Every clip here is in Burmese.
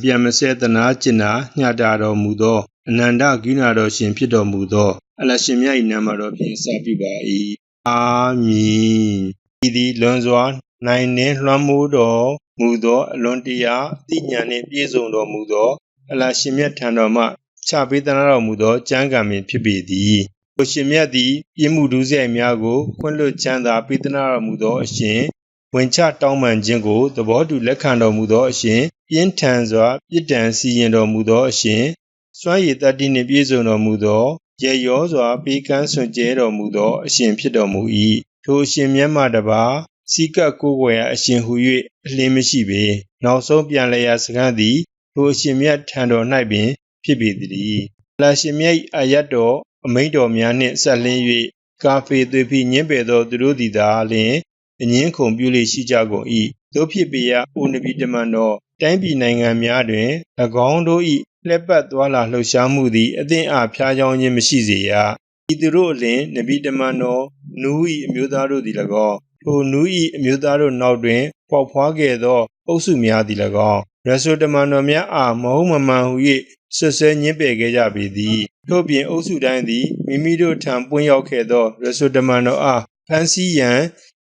ပြန်မဆဲသနာကျင်နာညှတာတော်မူသောအနန္တကိဏတော်ရှင်ဖြစ်တော်မူသောအလရှင်မြတ်၏နာမတော်ဖြင့်စပြုပါ၏အာမင်ဤသည်လွန်စွာနိုင်နှင့်လွှမ်းမိုးတော်မူသောအလွန်တရာအသိဉာဏ်နှင့်ပြည့်စုံတော်မူသောအလရှင်မြတ်ထံတော်မှချပေးသနာတော်မူသောကျမ်းဂန်ပင်ဖြစ်ပေသည်ကိုရှင်မြတ်သည်ပြည့်မှုဒုစရိုက်များကိုခွင့်လွှတ်ချမ်းသာပေးသနာတော်မူသောအရှင်ဝင်ချတောင်းပန်ခြင်းကိုသဘောတူလက်ခံတော်မူသောအရှင်ပြင်းထန်စွာပြစ်ဒဏ်စီရင်တော်မူသောအရှင်စွမ်းရည်တတ္တိနှင့်ပြည့်စုံတော်မူသောရေရောစွာပေးကမ်းစွန့်ကြဲတော်မူသောအရှင်ဖြစ်တော်မူ၏ထိုအရှင်မြတ်မှတပါစီကပ်ကိုးကွယ်ရာအရှင်ဟု၍အလင်းမရှိပေနောက်ဆုံးပြန်လည်ရာစကားသည်ထိုအရှင်မြတ်ထံတော်၌ပင်ဖြစ်ပေသည်အလရှင်မြတ်အာရတ်တော်အမိန့်တော်များနှင့်ဆက်လင်း၍ကာဖေသွေဖီညင်းပယ်သောသူတို့သည်သာလျှင်အငင်းခုန်ပြုလေရှိကြကုန်၏တို့ဖြစ်ပေရာအိုနဗီတမန်တော်တိုင်းပြည်နိုင်ငံများတွင်၎င်းတို့၏လှည့်ပတ်သွားလာလှုပ်ရှားမှုသည်အသင့်အားဖျားကြောင်းခြင်းမရှိစေရဤသူတို့အလင်နဗီတမန်တော်နူး၏အမျိုးသားတို့သည်၎င်းထိုနူး၏အမျိုးသားတို့နောက်တွင်ပေါက်ဖွားခဲ့သောအုပ်စုများသည်၎င်းရဆိုတမန်တော်များအားမဟုတ်မမှန်ဟု၍ဆွဆွဲညှင်းပယ်ခဲ့ကြပေသည်ထို့ပြင်အုပ်စုတိုင်းသည်မိမိတို့ထံပွင့်ရောက်ခဲ့သောရဆိုတမန်တော်အားဖန်ဆီးရန်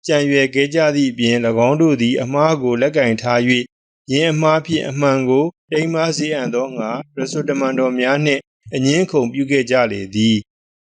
ကြံရွယ်ခဲ့ကြသည့်ပြင်၎င်းတို့သည်အမှားကိုလက်ကင်ထား၍ယင်းအမှားဖြင့်အမှန်ကိုတိမ်မစေအံ့သောငါရဆိုတမန်တော်များနှင့်အငင်းခုန်ပြုခဲ့ကြလေသည်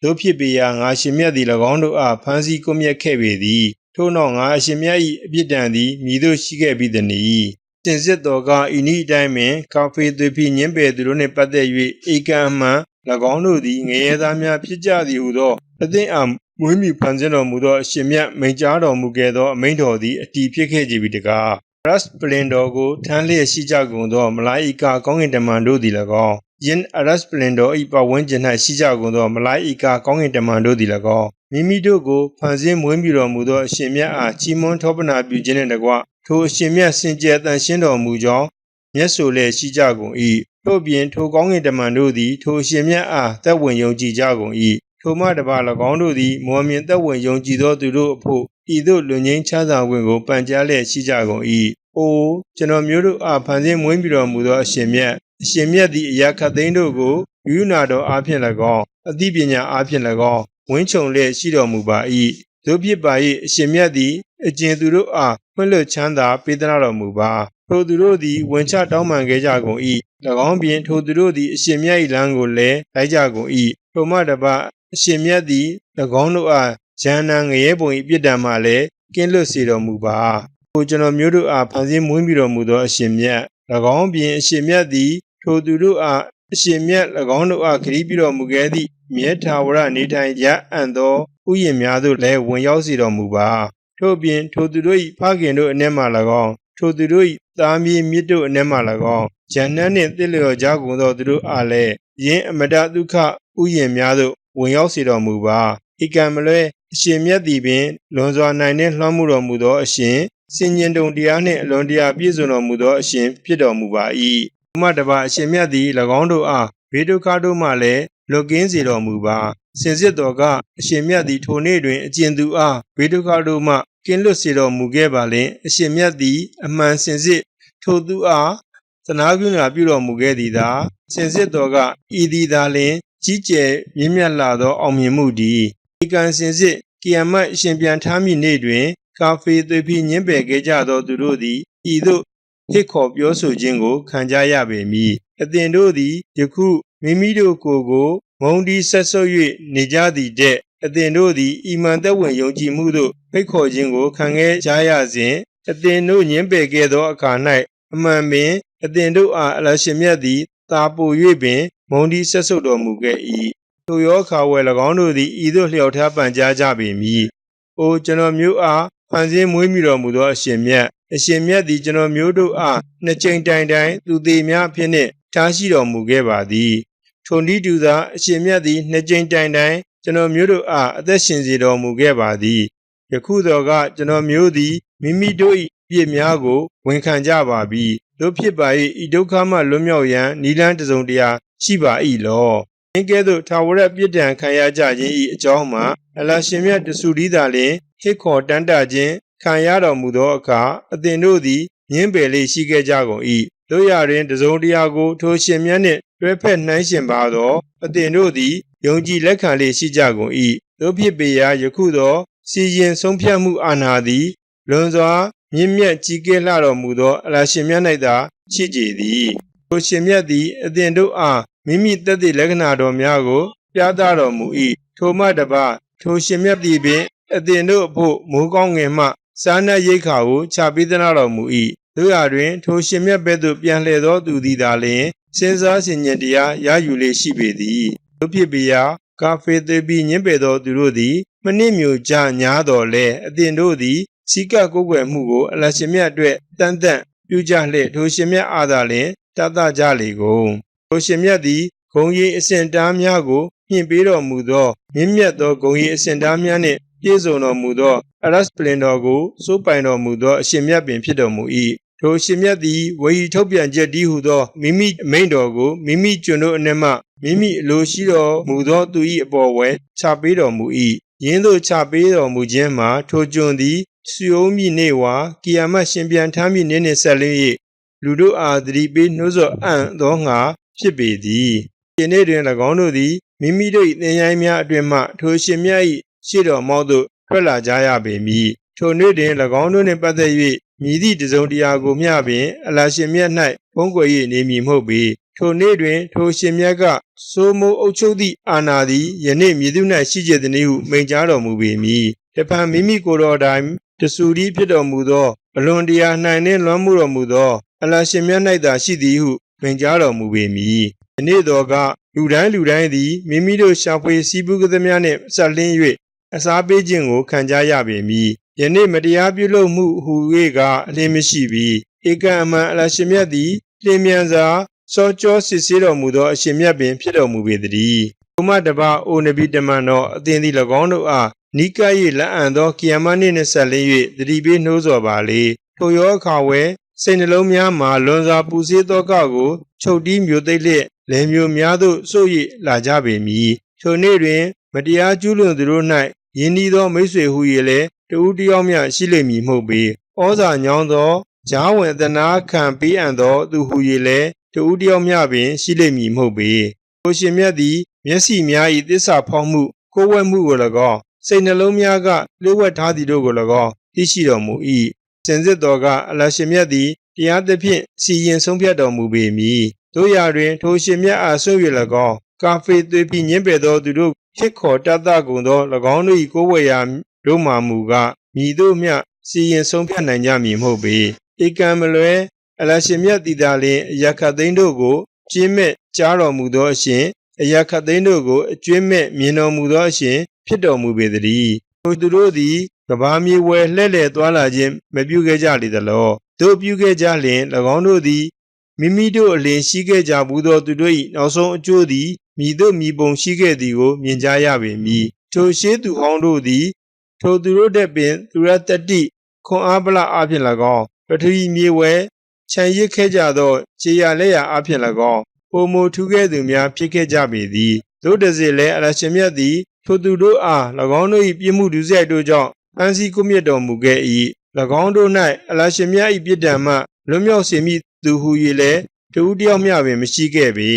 တို့ဖြစ်ပေရာငါရှင်မြတ်သည်၎င်းတို့အားဖန်ဆီးကွပ်မျက်ခဲ့ပေသည်ထို့နောက်ငါအရှင်မြတ်၏အပြစ်ဒဏ်သည်မြည်သို့ရှိခဲ့ပြီးသနည်းစင်စစ်တော်ကဤနည်းအတိုင်းပင်ကာဖေသွေဖီညင်းပယ်သူတို့နှင့်ပတ်သက်၍ဧကံအမှန်၎င်းတို့သည်ငရဲသားများဖြစ်ကြသည်ဟုသောအသင်းအားမွေးမြူဖန်ဆင်းတော်မူသောအရှင်မြတ်မိန့်ကြားတော်မူခဲ့သောအမိန့်တော်သည်အတည်ဖြစ်ခဲ့ကြပြီတကားရတ်ပလင်တော်ကိုထမ်းလျက်ရှိကြကုန်သောမလာအိကာကောင်းကင်တမန်တို့သည်၎င်းယင်းရတ်ပလင်တော်၏ပတ်ဝန်းကျင်၌ရှိကြကုန်သောမလာအိကာကောင်းကင်တမန်တို့သည်၎င်းမိမိတို့ကိုဖန်ဆင်းမွေးမြူတော်မူသောအရှင်မြတ်အားချီးမွမ်းထောပနာပြုခြင်းနှင့်တကားထိုအရှင်မြတ်စင်ကြယ်တန်ရှင်းတော်မူကြောင်းမျက်ဆိုလျက်ရှိကြကုန်၏ထို့ပြင်ထိုကောင်းကင်တမန်တို့သည်ထိုအရှင်မြတ်အားသက်ဝင်ယုံကြည်ကြကုန်၏ထိုမှတပါ၎င်းတို့သည်မော်မြင်သက်ဝင်ယုံကြည်သောသူတို့အဖို့ဤသို့လွန်ငင်းချမ်းသာခွင့်ကိုပန်ကြားလျက်ရှိကြကုန်၏အိုကျွန်တော်မျိုးတို့အားဖန်ဆင်းမွေးမြူတော်မူသောအရှင်မြတ်သည်အရာခတ်သိမ်းတို့ကိုယူနာတော်အားဖြင့်၎င်းအသိပညာအားဖြင့်၎င်းဝင်းချုံလျက်ရှိတော်မူပါ၏တို့ဖြစ်ပါ၏အရှင်မြတ်သည်အကျဉ်သူတို့အားဖွင့်လှစ်ချမ်းသာပေးသနာတော်မူပါထိုသူတို့သည်ဝင်ချတောင်းပန်ခဲ့ကြကုန်၏၎င်းပြင်ထိုသူတို့သည်အရှင်မြတ်၏လမ်းကိုလည်းလိုက်ကြကုန်၏ထိုမှတပါအရှင်မြတ်သည်၎င်းတို့အားဉာဏ်နာငရဲပုံ၏ပြစ်ဒဏ်မှလည်းကင်းလွတ်စေတော်မူပါကိုကျွန်တော်မျိုးတို့အားဖန်ဆင်းမွေးမြူတော်မူသောအရှင်မြတ်၎င်းပြင်အရှင်မြတ်သည်ထိုသူတို့အားအရှင်မြတ်၎င်းတို့အားခရီးပြုတော်မူခဲ့သည့်မြဲထာဝရနေထိုင်ရအံ့သောဥယျာဉ်များသို့လည်းဝင်ရောက်စေတော်မူပါထို့ပြင်ထိုသူတို့၏ဖခင်တို့အနက်မှ၎င်းထိုသူတို့၏သားမြေးမြစ်တို့အနက်မှ၎င်းဂျန်နတ်နှင့်သစ်လျော်ကြကုန်သောသူတို့အားလည်းယင်းအမတဒုက္ခဥယျာဉ်များသို့ဝင်ရောက်စေတော်မူပါဧကံမလွဲအရှင်မြတ်သည်ပင်လွန်စွာနိုင်နှင့်လွှမ်းမှုတော်မူသောအရှင်စင်ញင်တုံတရားနှင့်အလွန်တရာပြည့်စုံတော်မူသောအရှင်ဖြစ်တော်မူပါ၏ဘုမတပါအရှင်မြတ်သည်၎င်းတို့အားဘေးဒုက္ခတို့မှလည်းလွတ်ကင်းစေတော်မူပါစင်စစ်တော်ကအရှင်မြတ်သည်ထိုနေ့တွင်အကျဉ်သူအားဘေးဒုက္ခတို့မှကင်းလွတ်စေတော်မူခဲ့ပါလျှင်အရှင်မြတ်သည်အမှန်စင်စစ်ထိုသူအားသနာပြုနာပြုတော်မူခဲ့သည်သာစင်စစ်တော်ကဤသည်သာလျှင်ကြီးကျယ်မြင့်မြတ်လာသောအောင်မြင်မှုသည်ဧကံစင်စစ်ကိယမတ်အရှင်ပြန်ထားမည့်နေ့တွင်ကာဖေသွေဖီညင်းပယ်ခဲ့ကြသောသူတို့သည်ဤသို့ဟစ်ခေါ်ပြောဆိုခြင်းကိုခံကြရပေမည်အသင်တို့သည်ယခုမိမိတို့ကိုယ်ကိုမုန်းတီးဆက်ဆုပ်၍နေကြသည်တဲ့အသင်တို့သည်ဤမှန်သက်ဝင်ယုံကြည်မှုသို့ဖိတ်ခေါ်ခြင်းကိုခံခဲ့ကြရစဉ်အသင်တို့ညင်းပယ်ခဲ့သောအခါ၌အမှန်ပင်အသင်တို့အားအလရှင်မြတ်သည်သာပို၍ပင်မုန်းတီးဆက်ဆုပ်တော်မူခဲ့၏ထိုရောခါဝယ်၎င်းတို့သည်ဤသို့လျှောက်ထားပန်ကြားကြပေမည်အိုကျွန်တော်မျိုးအားဖန်ဆင်းမွေးမြူတော်မူသောအရှင်မြတ်သည်ကျွန်တော်မျိုးတို့အားနှစ်ကြိမ်တိုင်တိုင်သူသေးများဖြစ်နှင့်ထားရှိတော်မူခဲ့ပါသည်ထိုနည်းတူသာအရှင်မြတ်သည်နှစ်ကြိမ်တိုင်တိုင်ကျွန်တော်မျိုးတို့အားအသက်ရှင်စေတော်မူခဲ့ပါသည်ယခုတော့ကကျွန်တော်မျိုးသည်မိမိတို့၏ပြစ်များကိုဝန်ခံကြပါပြီတို့ဖြစ်ပါ၏ဤဒုက္ခမှလွတ်မြောက်ရန်နိလန်းတစုံတရာရှိပါ၏လောအင်းကဲ့သို့ထာဝရပြစ်ဒဏ်ခံရကြခြင်း၏အကြောင်းမှာအလရှင်မြတ်တဆူဒီသာလျှင်ဟစ်ခေါ်တန်းတခြင်းခံရတော်မူသောအခါအသင်တို့သည်ညင်းပယ်လေးရှိခဲ့ကြကုန်၏ တို့ရတွင်တစုံတရာကိုထိုရှင်မြတ်နှင့်တွဲဖက်နှိုင်းရှင်ပါသောအသင်တို့သည်ယုံကြည်လက်ခံလေရှိကြကုန်၏တို့ဖြစ်ပေရာယခုသောစီရင်ဆုံးဖြတ်မှုအာဏာသည်လွန်စွာမြင့်မြတ်ကြီးကဲလှတော်မူသောအလရှင်မြတ်၌သာရှိကြသည်ထိုရှင်မြတ်သည်အသင်တို့အားမိမိသက်သေလက္ခဏာတော်များကိုပြသတော်မူ၏ထိုမှတပါထိုရှင်မြတ်သည်ပင်အသင်တို့အဖို့မိုးကောင်းငယ်မှစားနပ်ရိက္ခာကိုချပေးသနာတော်မူ၏တို့ရာတွင်ထိုရှင်မြတ်ဘဲ့သို့ပြန်လှည့်သောသူသည်သာလျှင်စဉ်းစားဆင်ခြင်တရားရယူလေရှိပေသည်တို့ဖြစ်ပေရာကာဖေသေပြီးညှင်းပယ်သောသူတို့သည်မနစ်မြို့ကြညာတော်လဲအသင်တို့သည်စီကကိုးကွယ်မှုကိုအလရှင်မြတ်အတွက်တန်တန့်ပြုကြလျက်ထိုရှင်မြတ်အားသာလျှင်တတ်တကြလေကုန်ထိုရှင်မြတ်သည်ဂုံရီအစဉ်တားများကိုမြင့်ပေးတော်မူသောမြင့်မြတ်သောဂုံရီအစဉ်တားများနှင့်ပြည့်စုံတော်မူသောအရတ်ပလင်တော်ကိုစိုးပိုင်တော်မူသောအရှင်မြတ်ပင်ဖြစ်တော်မူ၏ထိုရှင်မြတ်သည်ဝေဟီထုတ်ပြန်ချက်တည်းဟုသောမိမိအမိန့်တော်ကိုမိမိကျွန်တို့အနက်မှမိမိအလိုရှိတော်မူသောသူ၏အပေါ်ဝဲချပေးတော်မူ၏ယင်းသို့ချပေးတော်မူခြင်းမှာထိုကျွန်သည်ဆွေဦးမိနေဝါကီယာမတ်ရှင်ပြန်ထမ်းမိနေနှင့်ဆက်လင်း၍လူတို့အားသတိပေးနှိုးဆော်အံ့သောငါဖြစ်ပေသည်ယနေ့တွင်၎င်းတို့သည်မိမိတို့၏သင်ရိုင်းများအတွင်မှထိုရှင်မြတ်၏ရှေ့တော်မောက်သို့ထွက်လာကြရပေမည်ထိုနေ့တွင်၎င်းတို့နှင့်ပတ်သက်၍မြည်သည့်တစုံတရာကိုမျှပင်အလရှင်မြတ်၌ဘုန်းကွယ်၍နေမည်မဟုတ်ပေထိုနေ့တွင်ထိုရှင်မြတ်ကစိုးမိုးအုပ်ချုပ်သည့်အာဏာသည်ယနေ့မြည်သူ၌ရှိစေသည်ဟုမိန့်ကြားတော်မူပေမည်တဖန်မိမိကိုယ်တော်တိုင်တဆူသည်ဖြစ်တော်မူသောအလွန်တရာနှံနှင့်လွှမ်းမှုတော်မူသောအလရှင်မြတ်၌သာရှိသည်ဟုမိန့်ကြားတော်မူပေမည်ယနေ့တော်ကလူတိုင်းသည်မိမိတို့ရှာဖွေစည်းပူးကသမျှနှင့်ဆက်လင်း၍အစားပေးခြင်းကိုခံကြရပေမည်ယနေ့မတရားပြုလုပ်မှုဟူ၍ကအလင်းမရှိပြီဧကံအမှန်အလရှင်မြတ်သည်လင်းမြန်စွာစောကြောစစ်ဆေးတော်မူသောအရှင်မြတ်ပင်ဖြစ်တော်မူပေတည်းဘုမတပါအိုနဗီတမန်တော်အသင်သည်၎င်းတို့အားနိက၏လက်အံသောကီယာမနှင့်ဆက်လင်း၍တတိပေးနှိုးဆော်ပါလေထိုရောအခါဝဲစိတ်နှလုံးများမှာလွန်စွာပူဆေးသောကကိုချုပ်တီးမျိုးသိမ့်လျက်လယ်မျိုးများသို့စို့၍လာကြပေမည်ထိုနေ့တွင်မတရားကျူးလွန်သူတို့၌ယင်းဤသောမိတ်ဆွေဟု၍လည်းတဦးတယောက်မျှရှိလိမ့်မည်မဟုတ်ပေဩဇာညောင်းသောဂျားဝင်သနာခံပေးအပ်သောသူဟု၍လည်းတဦးတယောက်မျှပင်ရှိလိမ့်မည်မဟုတ်ပေထိုရှင်မြတ်သည်မျက်စိများ၏သစ္စာဖောက်မှုကိုယ်ဝဲမှုကို၎င်းစိတ်နှလုံးများကလျှို့ဝှက်ထားသည်တို့ကို၎င်းသိရှိတော်မူ၏စင်စစ်တော်ကအလရှင်မြတ်သည်တရားသဖြင့်စီရင်ဆုံးဖြတ်တော်မူပေမည်တို့ရာတွင်ထိုရှင်မြတ်အားဆွေး၍၎င်းကာဖေသွေးပြီးညှင်းပယ်သောသူတို့ဖြစ်ခေါ်တတ်တကုန်သော၎င်းတို့၏ကိုယ်ဝဲရာတို့မှမူကမြည်တို့မျှစီရင်ဆုံးဖြတ်နိုင်ကြမည်မဟုတ်ပေဧကံမလွဲအလရှင်မြတ်တည်သာလျှင်အယခတ်သိန်းတို့ကိုကျင်းမဲ့ကြားတော်မူသောအရှင်အယခတ်သိန်းတို့ကိုအကျွင်းမဲ့မြင်တော်မူသောအရှင်ဖြစ်တော်မူပေတည်းထိုသူတို့သည်ကဘာမြေဝဲလှဲ့လေသွားလာခြင်းမပြုခဲ့ကြလေသလောတို့ပြုခဲ့ကြလျင်၎င်းတို့သည်မိမိတို့အလင်ရှိခဲ့ကြဘူးသောသူတို့၏နောက်ဆုံးအကျိုးသည်မိတို့မိပုံရှိခဲ့သည်ကိုမြင်ကြရပေမည်ထိုရှေးသူဟောင်းတို့သည်ထိုသူတို့တဲ့ပင်သူရတတိခွန်အားပလအားဖြင့်၎င်းပထဝီမြေဝဲခြံရစ်ခဲ့ကြသောခြေရလက်ရအားဖြင့်၎င်းပုံမထူးခဲ့သူများဖြစ်ခဲ့ကြပေသည်တို့တစေလဲအလရှင်မြတ်သည်ထိုသူတို့အား၎င်းတို့၏ပြစ်မှုဒုစရိုက်တို့ကြောင့်ဖန်ဆီးကွပ်မျက်တော်မူခဲ့၏၎င်းတို့၌အလရှင်မြတ်၏ပြစ်ဒဏ်မှလွတ်မြောက်စေမည်သူဟု၍လည်းတဦးတယောက်မျှပင်မရှိခဲ့ပေ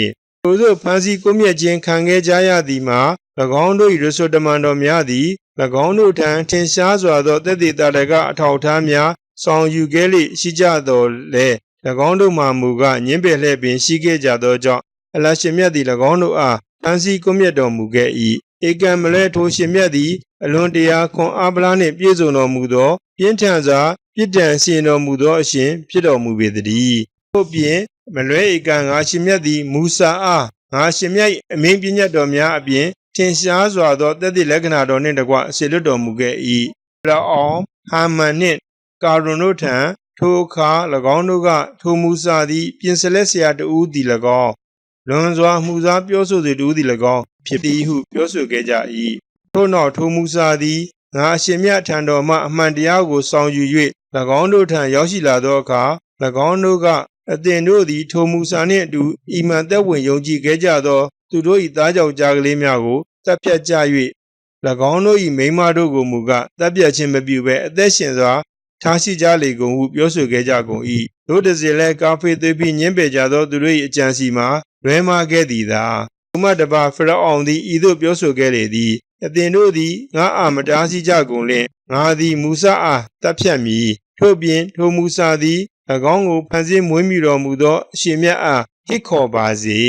ထိုသို့ဖန်ဆီးကွပ်မျက်ခြင်းခံခဲ့ကြရသည်မှာ၎င်းတို့၏ရဆိုတမန်တော်များသည်၎င်းတို့ထံထင်ရှားစွာသောသက်သေတာရကအထောက်အထားများဆောင်ယူခဲ့လေရှိကြသောလေ၎င်းတို့မှမူကညှင်းပယ်လှည့်ပင်ရှိခဲ့ကြသောကြောင့်အလရှင်မြတ်သည်၎င်းတို့အားဖန်ဆီးကွပ်မျက်တော်မူခဲ့၏ဧကံမလဲထိုရှင်မြတ်သည်အလွန်တရာခွန်အားပလားနှင့်ပြည့်စုံတော်မူသောပြင်းထန်စွာပြစ်ဒဏ်စီရင်တော်မူသောအရှင်ဖြစ်တော်မူပေတည်းထို့ပြင်မလွဲဧကံငါရှင်မြတ်သည်မူဆာအားငါရှင်မြတ်၏အမိန့်ပြညတ်တော်များအပြင်ထင်ရှားစွာသောသက်သေလက္ခဏာတော်နှင့်တကွဆေလွတ်တော်မူခဲ့၏ဖရာအောင်ဟာမန်နှင့်ကာရွန်တို့ထံထိုအခါ၎င်းတို့ကထိုမူဆာသည်ပြင်စလက်ဆရာတဦးသည်၎င်းလွန်စွာမှုစားပြောဆိုသူတဦးသည်၎င်းဖြစ်သည်ဟုပြောဆိုခဲ့ကြ၏ထို့နောက်ထိုမူဆာသည်ငါအရှင်မြတ်ထံတော်မှအမှန်တရားကိုဆောင်ယူ၍၎င်းတို့ထံရောက်ရှိလာသောအခါ၎င်းတို့ကအသင်တို့သည်ထိုမူဆာနှင့်အတူအီမန်သက်ဝင်ယုံကြည်ခဲ့ကြသောသူတို့၏သားကြောင့်ကြားကလေးများကိုတပ်ဖြတ်ကြ၍၎င်းတို့၏မိန်းမတို့ကိုမူကတပ်ဖြတ်ခြင်းမပြုဘဲအသက်ရှင်စွာထားရှိကြလေကုန်ဟုပြောဆိုခဲ့ကြကုန်၏ တို့တစေလဲကာဖေးသွေးပြီးညင်းပယ်ကြသောသူတို့၏အကြံစီမှာလွဲမှားခဲ့သည်သာထိုမှတပါဖရအောင်သည်ဤသို့ပြောဆိုခဲ့လေသည်အသင်တို့သည်ငါအားမတားဆီးကြကုန်လင်ငါသည်မူဆာအားတပ်ဖြတ်မည်ထို့ပြင်ထိုမူဆာသည်၎င်းကိုဖန်ဆင်းမွေးမြူတော်မူသောအရှင်မြတ်အားဟစ်ခေါ်ပါစေ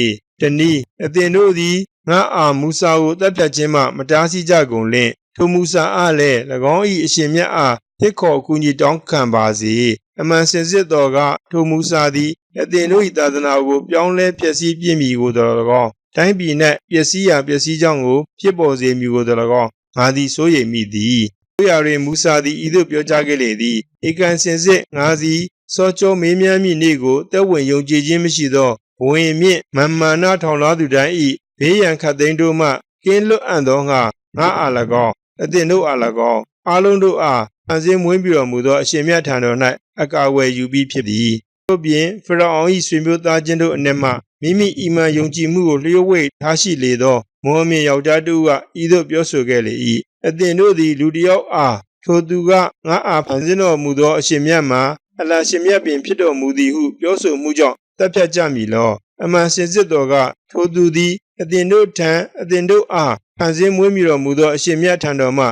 တနည်းအသင်တို့သည်ငါအားမူဆာကိုတပ်ဖြတ်ခြင်းမှမတားဆီးကြကုန်လင်ထိုမူဆာအားလည်း၎င်း၏အရှင်မြတ်အားဟစ်ခေါ်ကူညီတောင်းခံပါစေအမှန်စင်စစ်တော်ကထိုမူဆာသည်အသင်တို့၏သာသနာကိုပြောင်းလဲဖျက်ဆီးပြစ်မည်ကိုတော်၎င်းတိုင်းပြည်၌ပျက်စီးရာပျက်စီးကြောင်းကိုဖြစ်ပေါ်စေမည်ကိုတော်၎င်းငါသည်စိုးရိမ်မိသည်တို့ရာတွင်မူဆာသည်ဤသို့ပြောကြားခဲ့လေသည်ဧကန်စင်စစ်ငါသည်စောကြောမေးမြန်းမိနေ့ကိုတက်ဝင်ယုံကြည်ခြင်းမရှိသောဘဝင်မြင့်မာနထောင်လာသူတိုင်း၏ဘေးရန်ခတ်သိမ်းတို့မှကင်းလွတ်အံ့သောငါအား၎င်းအသင်တို့အား၎င်းအားလုံးတို့အားဖန်ဆင်းမွေးပြီးတော်မူသောအရှင်မြတ်ထံတော်၌အကာအကွယ်ယူပြီးဖြစ်သည်ထို့ပြင်ဖရအောင်၏ဆွေမျိုးသားချင်းတို့အနက်မှမိမိအီမန်ယုံကြည်မှုကိုလျှို့ဝှက်ထားရှိလေသောမောမြင့်ယောက်ျားတို့ကဤသို့ပြောဆိုခဲ့လေ၏အသင်တို့သည်လူတစ်ယောက်အားထိုသူကငါအားဖန်ဆင်းတော်မူသောအရှင်မြတ်မှာအလရှင်မြတ်ပင်ဖြစ်တော်မူသည်ဟုပြောဆိုမှုကြောင့်တပ်ဖြတ်ကြမည်လောအမှန်စင်စစ်တော်ကထိုသူသည်အသင်တို့ထံအသင်တို့အားဖန်ဆင်းမွေးမြူတော်မူသောအရှင်မြတ်ထံတော်မှ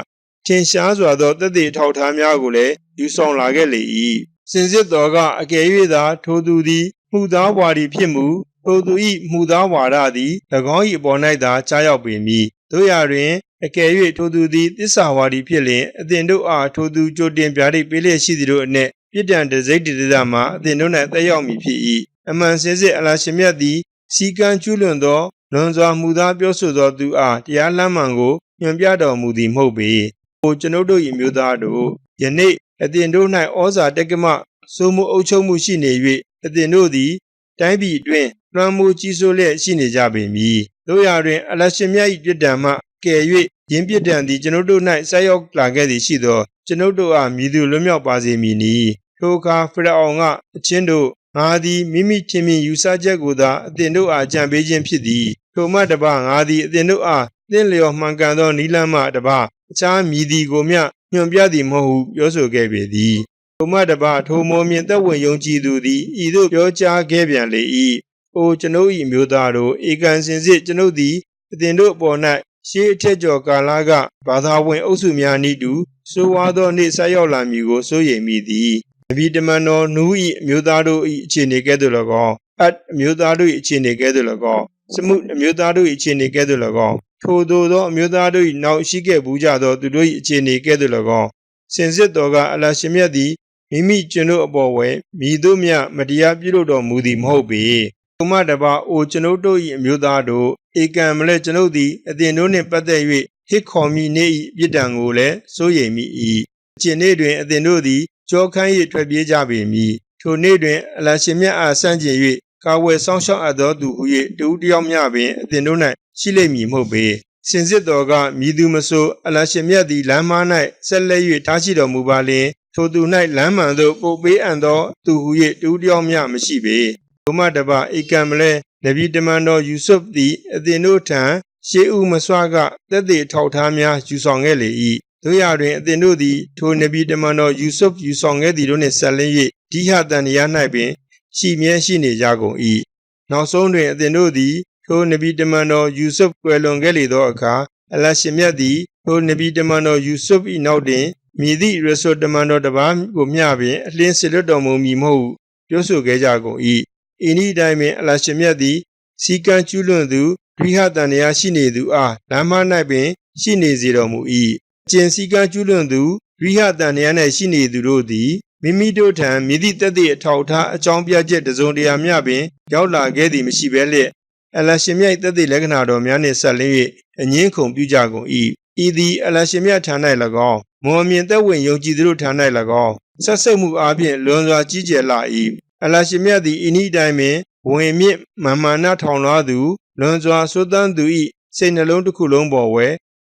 ထင်ရှားစွာသောတသက်ထောက်ထားများကိုလည်းယူဆောင်လာခဲ့လေ၏စင်စစ်တော်ကအကယ်၍သာထိုသူသည်မှုသားဝါဒီဖြစ်မှုထိုသူ၏မှုသားဝါဒသည်၎င်း၏အပေါ်၌သာကြားရောက်ပေမည်တို့ရာတွင်အကယ်၍ထိုသူသည်သစ္စာဝါဒီဖြစ်လျင်အသင်တို့အားထိုသူကြိုတင်ပြရိတ်ပေးလျက်ရှိသည်တို့အနက်ပြစ်ဒဏ်တစိမ့်တည်းမှာအသင်တို့၌သက်ရောက်မည်ဖြစ်၏အမှန်စင်စစ်အလရှင်မြတ်သည်စီကံကျူးလွန်သောလွန်စွာမှုသားပြောဆိုသောသူအားတရားလမ်းမှန်ကိုညွှန်ပြတော်မူသည်မဟုတ်ပေ။ကိုကျွန်ုပ်တို့၏မျိုးသားတို့ယနေ့အသင်တို့၌ဩဇာတက္ကမစိုးမိုးအုပ်ချုပ်မှုရှိနေ၍အသင်တို့သည်တိုင်းပြည်အတွင်းလွှမ်းမိုးကြီးစိုးလျက်ရှိနေကြပေမည်။တို့ရာတွင်အလရှင်မြတ်၏ပြစ်ဒဏ်မှကယ်၍ယင်းပြစ်ဒဏ်သည်ကျွန်ုပ်တို့၌ဆက်ရောက်လာခဲ့သည်ရှိသောကျွန်ုပ်တို့အားမြည်သူလွတ်မြောက်ပါစေမည်နီ။ထိုအခါဖရအောင်ကအချင်းတို့ငါသည်မိမိထင်မြင်ယူဆချက်ကိုသာအသင်တို့အားကြံပေးခြင်းဖြစ်သည်ထိုမှတပါငါသည်အသင်တို့အားသင်လျော်မှန်ကန်သောနိလမ်းမှတပါအခြားမည်သည်ကိုမျှညွှန်ပြသည်မဟုတ်ဟုပြောဆိုခဲ့ပေသည်ထိုမှတပါထိုမောမြင်သက်ဝင်ယုံကြည်သူသည်ဤသို့ပြောကြားခဲ့ပြန်လေ၏အိုကျွန်ုပ်၏မျိုးသားတို့ဧကန်စင်စစ်ကျွန်ုပ်သည်အသင်တို့အပေါ်၌ရှေးအထက်ကျော်ကာလကဘာသာဝင်အုပ်စုများနိတူဆိုးဝါးသောနေ့ဆက်ရောက်လာမည်ကိုစိုးရိမ်မိသည်နဗီတမန်တော်နူး၏အမျိုးသားတို့၏အခြေအနေကဲ့သို့၎င်းအမျိုးသားတို့၏အခြေအနေကဲ့သို့၎င်းစမှုအမျိုးသားတို့၏အခြေအနေကဲ့သို့၎င်းထိုသို့သောအမျိုးသားတို့၏နောက်ရှိခဲ့ဘူးကြသောသူတို့၏အခြေအနေကဲ့သို့၎င်းစင်စစ်တော်ကအလရှင်မြတ်သည်မိမိကျွန်တို့အပေါ်ဝဲမိတို့မြမတရားပြုလုပ်တော်မူသည်မဟုတ်ပေ။ထိုမှတပါအိုကျွန်ုပ်တို့၏အမျိုးသားတို့ဧကံမလဲကျွန်ုပ်သည်အသင်တို့နှင့်ပတ်သက်၍ဟစ်ခေါ်မိနေ၏ပြစ်ဒဏ်ကိုလည်းစိုးရိမ်မိ၏အကျင့်နေ့တွင်အသင်တို့သည်ကြောခန်း၍ထွက်ပြေးကြပေမည်ထိုနေ့တွင်အလရှင်မြတ်အားဆန့်ကျင်၍ကာဝယ်ဆောင်ရှောက်အပ်သောသူဟု၍တဦးတယောက်မျှပင်အသင်တို့၌ရှိလိမ့်မည်မဟုတ်ပေစင်စစ်တော်ကမြည်သူမဆိုအလရှင်မြတ်သည်လမ်းမ၌ဆက်လက်၍ထားရှိတော်မူပါလျင်ထိုသူ၌လမ်းမှန်သို့ပို့ပေးအံ့သောသူဟု၍တဦးတယောက်မျှမရှိပေဘုမတပဧကံမလဲနဗီတမန်တော်ယူဆုဖ်သည်အသင်တို့ထံရှေးဥမစွာကသက်သေထောက်ထားများယူဆောင်ခဲ့လေ၏တို့ရာတွင်အသင်တို့သည်ထိုနဗီတမန်တော်ယူဆုဖ်ယူဆောင်ခဲ့သည်တို့နှင့်ဆက်လင်း၍ဒီဟတန်တရား၌ပင်ရှိမြဲရှိနေကြကုန်၏နောက်ဆုံးတွင်အသင်တို့သည်ထိုနဗီတမန်တော်ယူဆုဖ်ကွယ်လွန်ခဲ့လေသောအခါအလရှင်မြတ်သည်ထိုနဗီတမန်တော်ယူဆုဖ်၏နောက်တွင်မြည်သည့်ရဆိုတမန်တော်တစ်ပါးကိုမျှပင်အလင်းစစ်လွတ်တော်မူမည်မဟုတ်ပြောဆိုခဲ့ကြကုန်၏ဤနည်းတိုင်းပင်အလရှင်မြတ်သည်စီကံကျူးလွန်သူဒိဟတန်တရားရှိနေသူအားလမ်းမ၌ပင်ရှိနေစေတော်မူ၏အကျင့်စီကံကျူးလွန်သူဒိဟတန်တရား၌ရှိနေသူတို့သည်မိမိတို့ထံမြည်သည့်တသက်အထောက်ထားအကြောင်းပြချက်တစုံတရာမျှပင်ရောက်လာခဲ့သည်မရှိဘဲလျက်အလရှင်မြတ်သက်သေလက္ခဏာတော်များနှင့်ဆက်လင်း၍အငင်းခုန်ပြုကြကုန်၏ဤသည်အလရှင်မြတ်ထံ၌၎င်းမော်မြင်သက်ဝင်ယုံကြည်သူတို့ထံ၌၎င်းဆက်ဆုပ်မှုအပြင်လွန်စွာကြီးကျယ်လာ၏အလရှင်မြတ်သည်ဤနည်းတိုင်းပင်ဝင်မြင့်မာနထောင်လွှားသူလွန်စွာဆိုးသန်းသူ၏စိတ်နှလုံးတစ်ခုလုံးပေါ်ဝဲ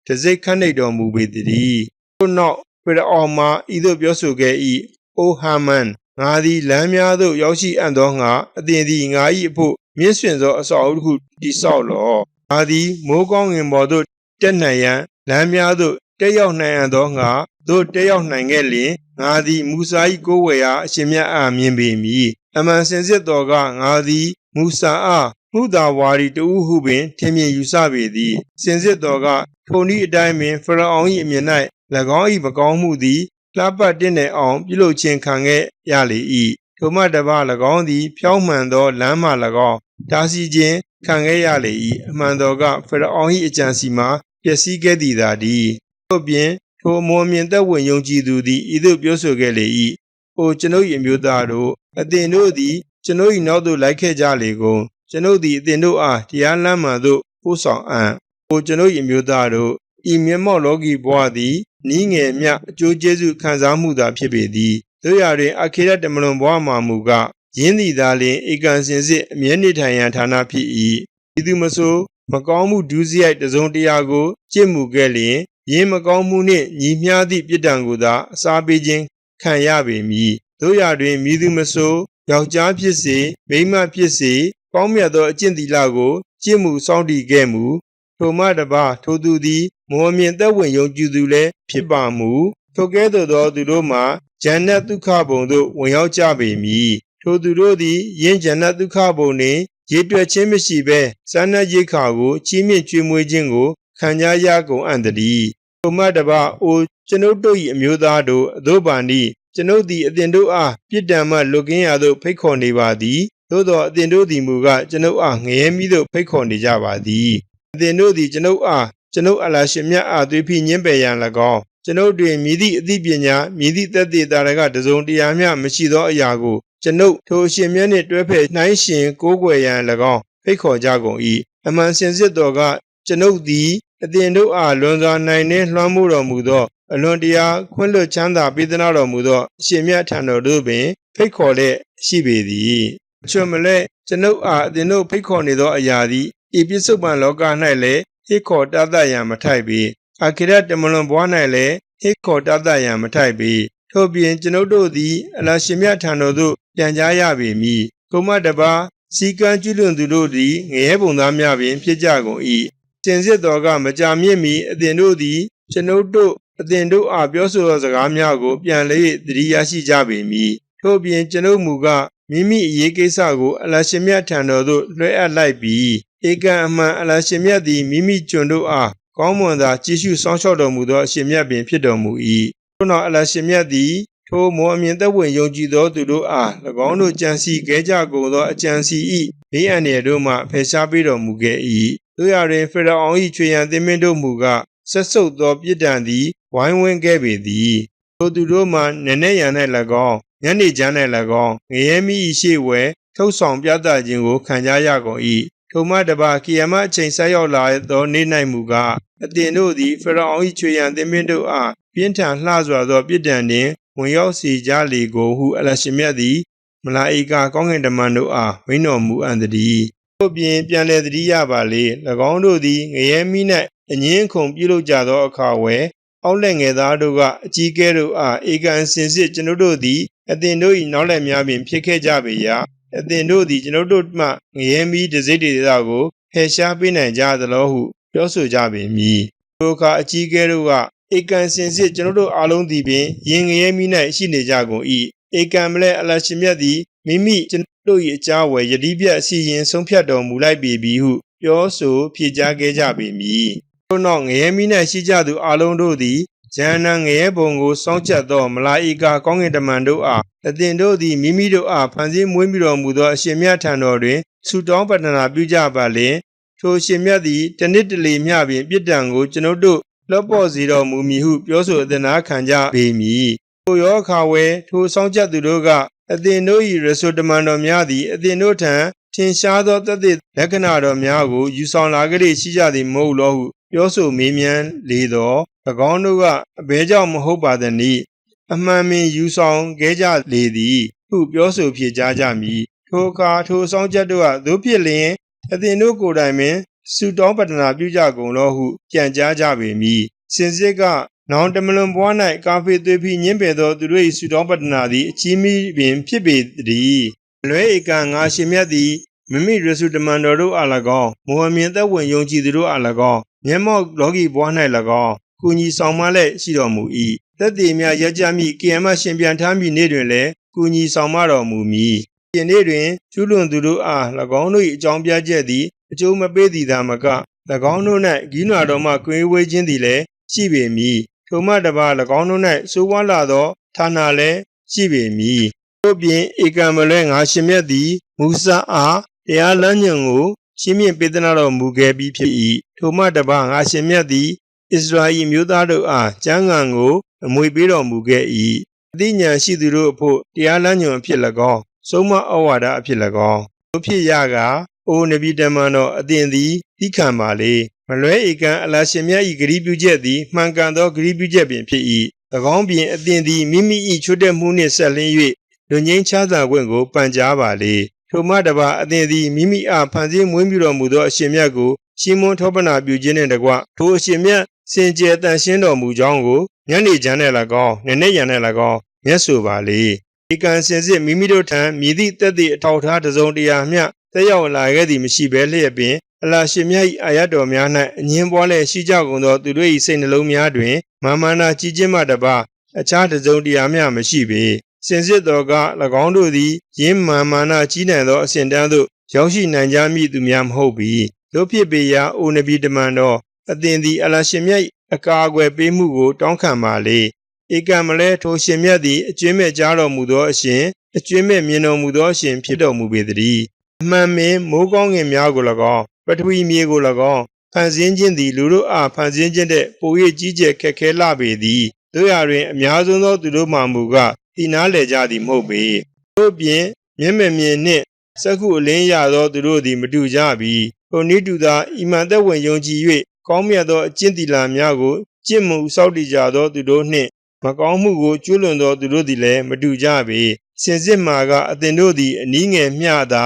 တစိတ်ခန့်နှိပ်တော်မူပေသည်ထို့နောက်ဖရအောင်မှဤသို့ပြောဆိုခဲ့၏အိုဟာမန်ငါသည်လမ်းများသို့ရောက်ရှိအံ့သောငါအသင်သည်ငါ၏အဖို့မြင့်ဆွင့်သောအဆောက်အဦတစ်ခုတိဆောက်လော့ငါသည်မိုးကောင်းငင်ပေါ်သို့တက်နိုင်ရန်လမ်းများသို့တက်ရောက်နိုင်အံ့သောငါသို့တက်ရောက်နိုင်ခဲ့လျင်ငါသည်မူစာ၏ကိုးဝယ်ရာအရှင်မြတ်အားမြင်ပေမည် အမှန်စင်စစ်တော်ကငါသည်မူဆာအားမှုသာဝါရီတူဟုပင်ထင်မြင်ယူဆပေသည်စင်စစ်တော်ကထိုနည်းအတိုင်းပင်ဖရအောင်၏အမြင်၌၎င်း၏မကောင်းမှုသည်လှပတင့်တယ်အောင်ပြုလုပ်ခြင်းခံခဲ့ရလေ၏ထိုမှတပါ၎င်းသည်ဖြောင်းမှန်သောလမ်းမှ၎င်းတားဆီးခြင်းခံခဲ့ရလေ၏အမှန်တော်ကဖရအောင်၏အကြံစီမှာပျက်စီးခဲ့သည်သာတည်းထို့ပြင်ထိုအမောမြင်သက်ဝင်ယုံကြည်သူသည်ဤသို့ပြောဆိုခဲ့လေ၏အိုကျွန်ုပ်၏အမျိုးသားတို့အသင်တို့သည်ကျွန်ုပ်၏နောက်သို့လိုက်ခဲ့ကြလေကုန်ကျွန်ုပ်သည်အသင်တို့အားတရားလမ်းမှသို့ပို့ဆောင်အံ့အိုကျွန်ုပ်၏အမျိုးသားတို့ဤမျက်မှောက်လောကီဘဝသည်နီးငယ်မြအကျိုးကျေးဇူးခံစားမှုသာဖြစ်ပေသည်တို့ရာတွင်အခေရတမလွန်ဘဝမှာမူကယင်းသည်သာလျှင်ဧကန်စင်စစ်အမြဲနေထိုင်ရန်ဌာနဖြစ်၏ဤသူမဆိုမကောင်းမှုဒုစရိုက်တစုံတရာကိုကျင့်မှုခဲ့လျင်ယင်းမကောင်းမှုနှင့်ညီမျှသည့်ပြစ်ဒဏ်ကိုသာအစားပေးခြင်းခံရပေမည်တို့ရာတွင်မည်သူမဆိုယောက်ျားဖြစ်စေမိန်းမဖြစ်စေကောင်းမြတ်သောအကျင့်သီလကိုကျင့်မှုစောင့်တည်ခဲ့မူထိုမှတပါထိုသူသည်မောမြင်သက်ဝင်ယုံကြည်သူလည်းဖြစ်ပါမူထိုကဲ့သို့သောသူတို့မှာဂျန်နတ်ဒုက္ခဘုံသို့ဝင်ရောက်ကြပေမည်ထိုသူတို့သည်ယင်းဂျန်နတ်ဒုက္ခဘုံတွင်ရေတွက်ခြင်းမရှိဘဲစာနတ်ရိက္ခာကိုချီးမြှင့်ကျွေးမွေးခြင်းကိုခံကြရကုန်အံ့တည်းထိုမှတပါအိုကျွန်ုပ်တို့၏အမျိုးသားတို့အသောပါနည်းကျွန်ုပ်သည်အသင်တို့အားပြစ်ဒဏ်မှလွတ်ကင်းရာသို့ဖိတ်ခေါ်နေပါသည်သို့သောအသင်တို့သည်မူကားကျွန်ုပ်အားငရဲမီးသို့ဖိတ်ခေါ်နေကြပါသည်အသင်တို့သည်ကျွန်ုပ်အားကျွန်ုပ်အလရှင်မြတ်အားသွေးဖိညင်းပယ်ရန်၎င်းကျွန်ုပ်တွင်မြည်သည့်အသိပညာမြည်သည့်သက်သေတာရကတစုံတရာမျှမရှိသောအရာကိုကျွန်ုပ်ထိုအရှင်မြတ်နှင့်တွဲဖက်နှိုင်းရှင်ကိုးကွယ်ရန်၎င်းဖိတ်ခေါ်ကြကုန်၏အမှန်စင်စစ်တော်ကကျွန်ုပ်သည်အသင်တို့အားလွန်စွာနိုင်နှင့်လွှမ်းမိုးတော်မူသောအလွန်တရာခွင့်လွှတ်ချမ်းသာပေးသနာတော်မူသောအရှင်မြတ်ထံတော်သို့ပင်ဖိတ်ခေါ်လျက်ရှိပေသည်အချွတ်မလဲကျွန်ုပ်အားအသင်တို့ဖိတ်ခေါ်နေသောအရာသည်ဤပြစ္ဆုတ်ပံလောက၌လည်းဟစ်ခေါ်တတ်ရန်မထိုက်ပေအခရတမလွန်ဘွား၌လည်းဟစ်ခေါ်တတ်ရန်မထိုက်ပေထို့ပြင်ကျွန်ုပ်တို့သည်အလရှင်မြတ်ထံတော်သို့ပြန်ကြားရပေမည်ကိုမတပါစီကံကျွလွန်သူတို့သည်ငရဲပုံသားများပင်ဖြစ်ကြကုန်၏စင်စစ်တော်ကမကြာမြင့်မီအသင်တို့သည်ကျွန်ုပ်တို့အသင်တို့အားပြောဆိုသောစကားများကိုပြန်လည်သတိရရှိကြပေမည်ထို့ပြင်ကျွန်ုပ်မူကမိမိအရေးကိစ္စကိုအလရှင်မြတ်ထံတော်သို့လွှဲအပ်လိုက်ပြီးဧကံအမှန်အလရှင်မြတ်သည်မိမိကျွန်တို့အားကောင်းမွန်သာကြည်ရှုစောင့်ရှောက်တော်မူသောအရှင်မြတ်ပင်ဖြစ်တော်မူ၏ထို့နောက်အလရှင်မြတ်သည်ထိုမောအမြင်သက်ဝင်ယုံကြည်သောသူတို့အား၎င်းတို့ကြံစီခဲ့ကြကုန်သောအကြံစီ၏ဘေးအန္တရာယ်တို့မှဖယ်ရှားပေးတော်မူခဲ့၏တို့ရတွင်ဖရအောင်၏ချွေရန်သင်းမင်းတို့မူကဆက်ဆုပ်သောပြစ်ဒဏ်သည်ဝိုင်းဝန်းခဲ့ပေသည်ထိုသူတို့မှနည်းနည်းရန်၌၎င်းညနေချမ်း၌၎င်းငရဲမီ၏ရှေ့ဝဲထုတ်ဆောင်ပြသခြင်းကိုခံကြရကုန်၏ထိုမှတပါကီယမအချိန်ဆက်ရောက်လာသောနေ့၌မူကားအသင်တို့သည်ဖရအောင်၏ချွေရန်သင်းမင်းတို့အားပြင်းထန်လှစွာသောပြစ်ဒဏ်နှင့်ဝင်ရောက်စေကြလေကုန်ဟုအလရှင်မြတ်သည်မလာဧကာကောင်းကင်တမန်တို့အားမိန့်တော်မူအံ့တည်းထို့ပြင်ပြန်လည်သတိရပါလေ၎င်းတို့သည်ငရဲမီး၌အငင်းခုန်ပြုလုပ်ကြသောအခါဝဲအောက်လက်ငယ်သားတို့ကအကြီးကဲတို့အားဧကန်စင်စစ်ကျွန်ုပ်တို့သည်အသင်တို့၏နောက်လက်များပင်ဖြစ်ခဲ့ကြပေရာအသင်တို့သည်ကျွန်ုပ်တို့မှငရဲမီးတစိမ့်တေသာကိုဖယ်ရှားပေးနိုင်ကြသလိုဟုပြောဆိုကြပေမည်ထိုအခါအကြီးကဲတို့ကဧကန်စင်စစ်ကျွန်ုပ်တို့အားလုံးသည်ပင်ရင်ငရဲမီး၌ရှိနေကြကုန်၏ဧကန်မလဲအလရှင်မြတ်သည်မိမိကျွန်ုပ်တို့၏အကြောင်းဝယ်ယတိပြတ်အစီရင်ဆုံးဖြတ်တော်မူလိုက်ပေပြီဟုပြောဆိုဖြေကြားခဲ့ကြပေမည်ထို့နောက်ငရဲမီး၌ရှိကြသူအားလုံးတို့သည်ဂျန်နံငရဲဘုံကိုစောင့်ကြပ်သောမလာဧကာကောင်းကင်တမန်တို့အားအသင်တို့သည်မိမိတို့အားဖန်ဆင်းမွေးမြူတော်မူသောအရှင်မြတ်ထံတော်တွင်ဆုတောင်းပတ္တနာပြုကြပါလျင်ထိုအရှင်မြတ်သည်တနစ်တလေမျှပင်ပြစ်ဒဏ်ကိုကျွန်ုပ်တို့လော့ပေါ့စေတော်မူမည်ဟုပြောဆိုအသနာခံကြပေမည်ထိုရောအခါဝဲထိုစောင့်ကြပ်သူတို့ကအသင်တို့၏ရဆိုတမန်တော်များသည်အသင်တို့ထံထင်ရှားသောတသက်လက္ခဏာတော်များကိုယူဆောင်လာကြလေရှိကြသည်မဟုတ်လောဟုပြောဆိုမေးမြန်းလေသော၎င်းတို့ကအဘဲကြောင့်မဟုတ်ပါသနည်းအမှန်ပင်ယူဆောင်ခဲ့ကြလေသည်ဟုပြောဆိုဖြေကြားကြမည်ထိုအခါထိုစောင့်ကြပ်တို့ကသို့ဖြစ်လျင်အသင်တို့ကိုယ်တိုင်ပင်ဆုတောင်းပတ္တနာပြုကြကုန်လောဟုပြန်ကြားကြပေမည်စင်စစ်ကနောင်တမလွန်ဘွား၌ကာဖေသွေးဖိညင်းပယ်သောသူတို့၏ဆုတောင်းပတ္တနာသည်အချီးမီးပင်ဖြစ်ပေသည်အလွဲဧကံငါရှင်မြတ်သည်မိမိရစုတမန်တော်တို့အား၎င်းမောဟမြင်သက်ဝင်ယုံကြည်သူတို့အား၎င်းမျက်မှောက်လောကီဘွား၌၎င်းကုညီဆောင်မလည်းရှိတော်မူ၏သက်သေများရကြမိကိယမရှင်ပြန်ထားမည်နေ့တွင်လည်းကုညီဆောင်မတော်မူမည် ယနေ့တွင်ကျူးလွန်သူတို့အား၎င်းတို့၏အကြောင်းပြချက်သည်အကျိုးမပေးသည်သာမက၎င်းတို့၌ဂိဏတော်မှကွင်းဝေးခြင်းသည်လည်းရှိပေမည်ထိုမှတပါ၎င်းတို့၌စိုးဝါလာသောဌာနလည်းရှိပေမည်တို့ပြင်ဧကံမလဲငါရှင်မြတ်သည်မူဆာအားတရားလမ်းညွန်ကိုရှင်းမြင့်ပေးသနာတော်မူခဲ့ပြီးဖြစ်၏ထိုမှတပါငါရှင်မြတ်သည်ဣသရေလမျိုးသားတို့အားကျမ်းဂန်ကိုအမွေပေးတော်မူခဲ့၏အသိဉာဏ်ရှိသူတို့အဖို့တရားလမ်းညွန်အဖြစ်၎င်းဆုံးမဩဝါဒအဖြစ်၎င်းတို့ဖြစ်ရကအိုနဗီတမန်တော်အသင်သည်သိခံပါလေမလွဲဧကံအလရှင်မြတ်၏ဂရုပြုချက်သည်မှန်ကန်သောဂရုပြုချက်ပင်ဖြစ်၏၎င်းပြင်အသင်သည်မိမိ၏ချွတ်တဲ့မှုနှင့်ဆက်လင်း၍လွန်ငင်းချသာခွင့်ကိုပန်ကြားပါလေထိုမှတပါအသင်သည်မိမိအားဖန်ဆင်းမွေးမြူတော်မူသောအရှင်မြတ်ကိုရှင်းမွန်းထောပနာပြုခြင်းနှင့်တကွထိုအရှင်မြတ်စင်ကြယ်တန်ရှင်းတော်မူကြောင်းကိုညနေချမ်း၌၎င်းနံနက်ယံ၌၎င်းမျက်ဆိုပါလေဧကံစင်စစ်မိမိတို့ထံမြည်သည့်တက်သည့်အထောက်ထားတစ်စုံတရာမျှတက်ရောက်လာခဲ့သည်မရှိဘဲလျက်ပင်အလရှင်မြတ်၏အာရတော်များ၌အငင်းပွားလျက်ရှိကြကုန်သောသူတို့၏စိတ်နှလုံးများတွင်မာမနာကြီးခြင်းမှတပါအခြားတစ်စုံတရာမျှမရှိပေစင်စစ်တော်က၎င်းတို့သည်ယင်းမာမနာကြီးနိုင်သောအစဉ်တန်းသို့ရောက်ရှိနိုင်ကြမည်သူများမဟုတ်ပေတို့ဖြစ်ပေရာအိုနဗီတမန်တော်အသင်သည်အလရှင်မြတ်အကာအကွယ်ပေးမှုကိုတောင်းခံပါလေဧကံမလဲထိုရှင်မြတ်သည်အကျွင်းမဲ့ကြားတော်မူသောအရှင်အကျွင်းမဲ့မြင်တော်မူသောအရှင်ဖြစ်တော်မူပေတည်းအမှန်မင်းမိုးကောင်းငင်များကို၎င်းပထဝီမြေကို၎င်းဖန်ဆင်းခြင်းသည်လူတို့အားဖန်ဆင်းခြင်းတဲ့ပို၍ကြီးကျယ်ခက်ခဲလာပေသည်တို့ရာတွင်အများဆုံးသောသူတို့မှမူကားတည်နာလေကြသည်မဟုတ်ပေတို့ပြင်မျက်မမြင်နှင့်စက္ခုအလင်းရသောသူတို့သည်မတူကြပြီထိုနည်းတူသာဤမှန်သက်ဝင်ယုံကြည်၍ကောင်းမြတ်သောအကျင့်တီလာများကိုကျင့်မှုစောင့်တည်ကြသောသူတို့နှင့်မကောင်းမှုကိုကျူးလွန်သောသူတို့သည်လည်းမတူကြပေစင်စစ်မှာကအသင်တို့သည်အနည်းငယ်မျှသာ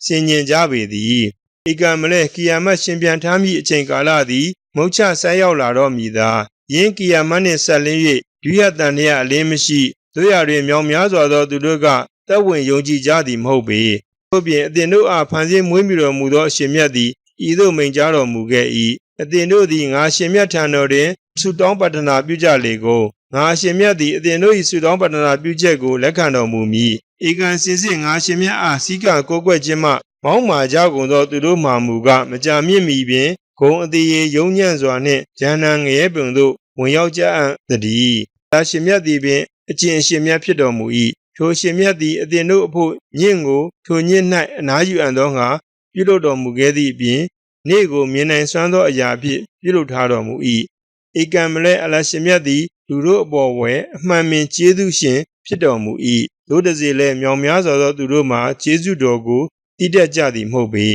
ဆင်ញင်ကြပေသည်ဧကံမလဲကိယာမတ်ရှင်ပြန်ထားမည့်အချိန်ကာလသည်မုတ်ချဆက်ရောက်လာတော့မည်သာယင်းကိယာမတ်နှင့်ဆက်လင်း၍ဒုယတန်တရာအလင်းမရှိတို့ရာတွင်မြောင်များစွာသောသူတို့ကသက်ဝင်ယုံကြည်ကြသည်မဟုတ်ပေထို့ပြင်အသင်တို့အားဖန်ဆင်းမွေးမြူတော်မူသောအရှင်မြတ်သည်ဤသို့မိန့်ကြားတော်မူခဲ့၏အသင်တို့သည်ငါရှင်မြတ်ထံတော်တွင်ဆုတောင်းပတ္ထနာပြုကြလေကုန်ငါရှင်မြတ်သည်အသင်တို့၏ဆုတောင်းပတ္ထနာပြုချက်ကိုလက်ခံတော်မူမည်ဧကံစင်စစ်ငါရှင်မြတ်အားစီကကိုးကွယ်ခြင်းမှမောင်းမာကြကုန်သောသူတို့မှမူကားမကြာမြင့်မီပင်ဂုံအသေးရေယုံညံ့စွာနှင့်ဂျန်နံငရဲပင်တို့ဝင်ရောက်ကြအံ့တည်းဒါရှင်မြတ်သည်ပင်အကျင့်ရှင်မြတ်ဖြစ်တော်မူ၏ထိုရှင်မြတ်သည်အသင်တို့အဖို့ညင့်ကိုထိုညင့်၌အနားယူအံ့သောငါပြုလုပ်တော်မူခဲ့သည့်အပြင်နေ့ကိုမြင်နိုင်စွမ်းသောအရာဖြင့်ပြုလုပ်ထားတော်မူ၏ဧကံမလဲအလရှင်မြတ်သည်လူတို့အပေါ်ဝယ်အမှန်ပင်ကျေးဇူးရှင်ဖြစ်တော်မူ၏တို့တည်းလည်းမြောင်များစွာသောသူတို့မှကျေးဇူးတော်ကိုတည်တတ်ကြသည်မဟုတ်ပေ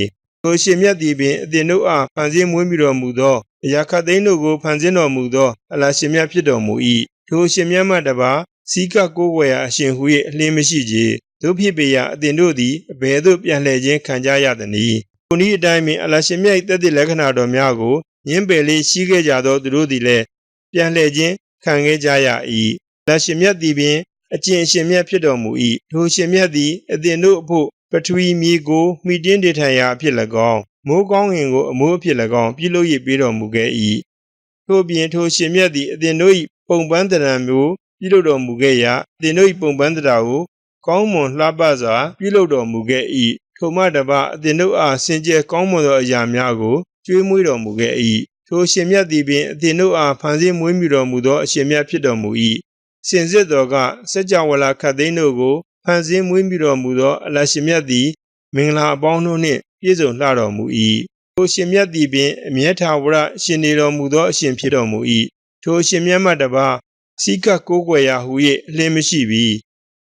ထိုရှင်မြတ်သည်ပင်အသင်တို့အားဖန်ဆင်းမွေးမြူတော်မူသောအရာခတ်သိမ်းတို့ကိုဖန်ဆင်းတော်မူသောအလရှင်မြတ်ဖြစ်တော်မူ၏ထိုရှင်မြတ်မှတပါစီကကိုးကွယ်ရာအရှင်ဟု၍အလင်းမရှိကြတို့ဖြစ်ပေရာအသင်တို့သည်အဘယ်သို့ပြန်လှည့်ခြင်းခံကြရသနည်းထိုနည်းအတိုင်းပင်အလရှင်မြတ်၏တသက်လက္ခဏာတော်များကိုညှင်းပယ်လေးရှိခဲ့ကြသောသူတို့သည်လည်းပြန်လှည့်ခြင်းခံခဲ့ကြရ၏အလရှင်မြတ်သည်ပင်အကျင့်ရှင်မြတ်ဖြစ်တော်မူ၏ထိုရှင်မြတ်သည်အသင်တို့အဖို့ပထဝီမြေကိုမိတင်းတည်ထိုင်ရာအဖြစ်၎င်းမိုးကောင်းငင်ကိုအမိုးအဖြစ်၎င်းပြုလုပ်၍ပေးတော်မူခဲ့၏ထို့ပြင်ထိုရှင်မြတ်သည်အသင်တို့၏ပုံပန်းတရံမျိုးပြုလုပ်တော်မူခဲ့ရာအသင်တို့၏ပုံပန်းတရားကိုကောင်းမွန်လှပစွာပြုလုပ်တော်မူခဲ့၏ထိုမှတပါအသင်တို့အားစင်ကြယ်ကောင်းမွန်သောအရာများကိုကျွေးမွေးတော်မူခဲ့၏ထိုရှင်မြတ်သည်ပင်အသင်တို့အားဖန်ဆင်းမွေးမြူတော်မူသောအရှင်မြတ်ဖြစ်တော်မူ၏စင်စစ်တော်ကစัจ java လာခတ်သိမ်းတို့ကိုဖန်ဆင်းမွေးမြူတော်မူသောအလရှင်မြတ်သည်မင်္ဂလာအပေါင်းတို့နှင့်ပြည့်စုံလှတော်မူ၏ထိုရှင်မြတ်သည်ပင်အမြဲထာဝရရှင်နေတော်မူသောအရှင်ဖြစ်တော်မူ၏ထိုရှင်မြတ်မှတပါစီကကိုးကွယ်ရာဟု၍အလင်းမရှိပြီ